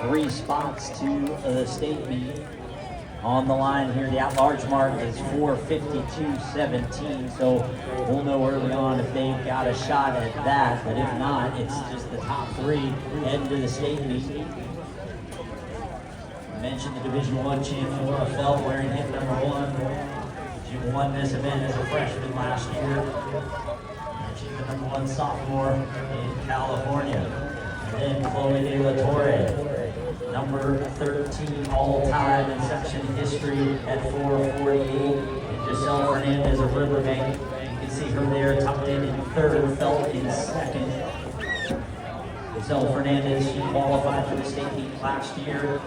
Three spots to the state meet. On the line here, the at-large mark is 4:52.17, so we'll know early on if they've got a shot at that, but if not, it's just the top three heading to the state meet. I mentioned the Division I champ Laura Felt wearing hit number 1. She won this event as a freshman last year. And she's the number 1 sophomore in California. And then Chloe De La Torre, number 13 all-time in section history at 4:48. And Giselle Fernandez of Riverbank, you can see her there tucked in third, Felt in second. Giselle Fernandez, she qualified for the state meet last year.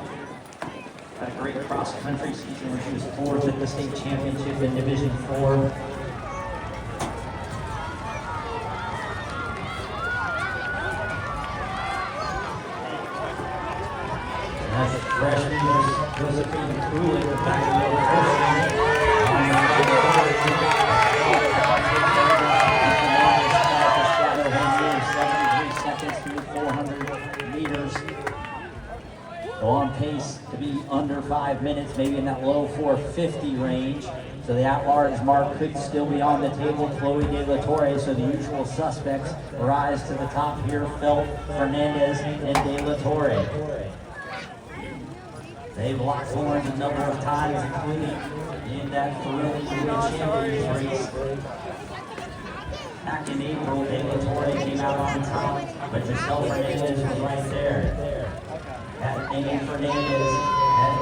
Had a great cross-country season where she was 4th at the state championship in Division 4. That's freshman Josephine Cooley back in the first seconds through 400 meters. So on pace to be under 5 minutes, maybe in that low 4:50 range. So the at-large mark could still be on the table. Chloe De La Torre, so the usual suspects rise to the top here. Felt, Fernandez, and De La Torre. They've locked horns a number of times, including in that thrilling champions race. Back in April, De La Torre came out on top, but Giselle Fernandez was right there. That name Fernandez,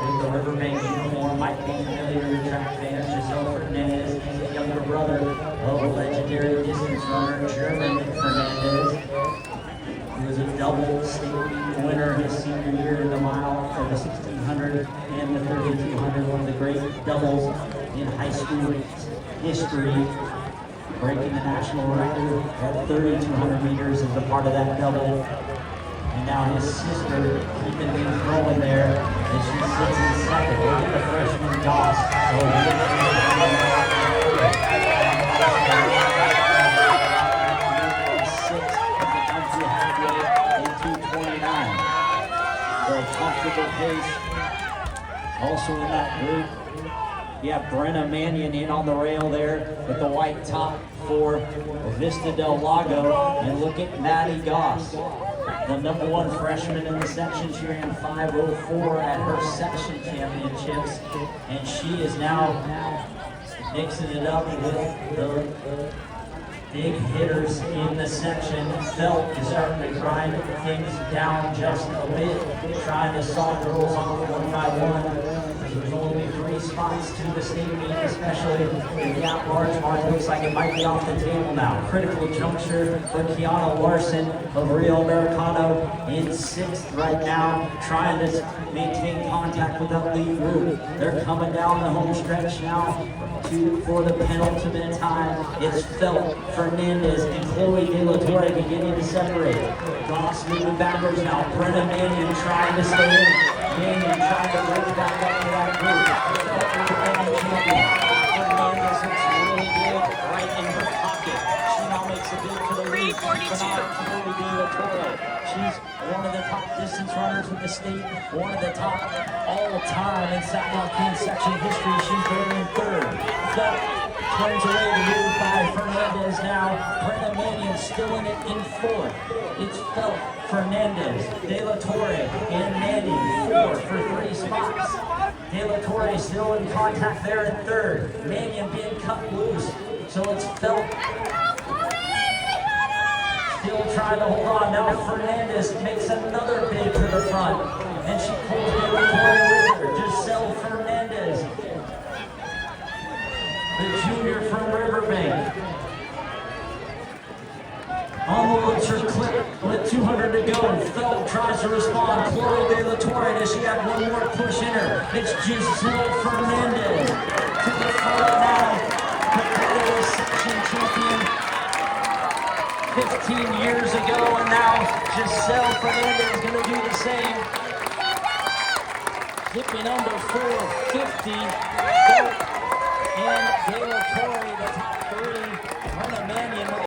with the Riverbank uniform, might be familiar to track fans. Giselle Fernandez is the younger brother of a legendary distance runner, German Fernandez, who was a double state meet winner his senior year in the mile for the 1600 and the 3200, one of the great doubles in high school history, breaking the national record at 3200 meters as a part of that double. And now his sister keeping things rolling there, and she sits in second. Look at the freshman Goss. Comfortable pace. Also in that group, you have Brenna Mannion in on the rail there with the white top for Vista Del Lago. And look at Maddie Goss, the number 1 freshman in the section. She ran 5:04 at her section championships, and she is now mixing it up with the big hitters in the section. Felt is starting to grind things down just a bit, trying to saw girls off 1 by 1. There's only 3 spots to the state meet, especially if the at-large mark looks like it might be off the table now. Critical juncture for Kiana Larson of Rio Americano in 6th right now, trying to maintain contact with that lead group. They're coming down the home stretch now for the penultimate time. It's Felt, Fernandez, and Chloe De La Torre beginning to separate. Goss moving backwards now. Brenna Mannion trying to stay in. Mannion trying to break back up to that group. Fernandez looks really good right in her pocket. She now makes a bid for the lead. Chloe De La Torre. She's one of the top distance runners in the state, one of the top all-time in Joaquin section history. She's there in 3rd. Felt turns away to move by Fernandez now. Brenna Mannion still in it in 4th. It's Felt, Fernandez, De La Torre, and Mannion 4 for 3 spots. De La Torre still in contact there in 3rd. Mannion being cut loose. So it's Felt still trying to hold on. Now Fernandez makes another bid to the front. And she pulls De La Torre with her. Giselle Fernandez, the junior from Riverbank. Almost her clip with 200 to go. Felt tries to respond. Chloe De La Torre, does she have one more push in her? It's Giselle Fernandez to the front now. Competitive section champion 15 years ago, and now Giselle Fernandez is going to do the same. Dipping under 450.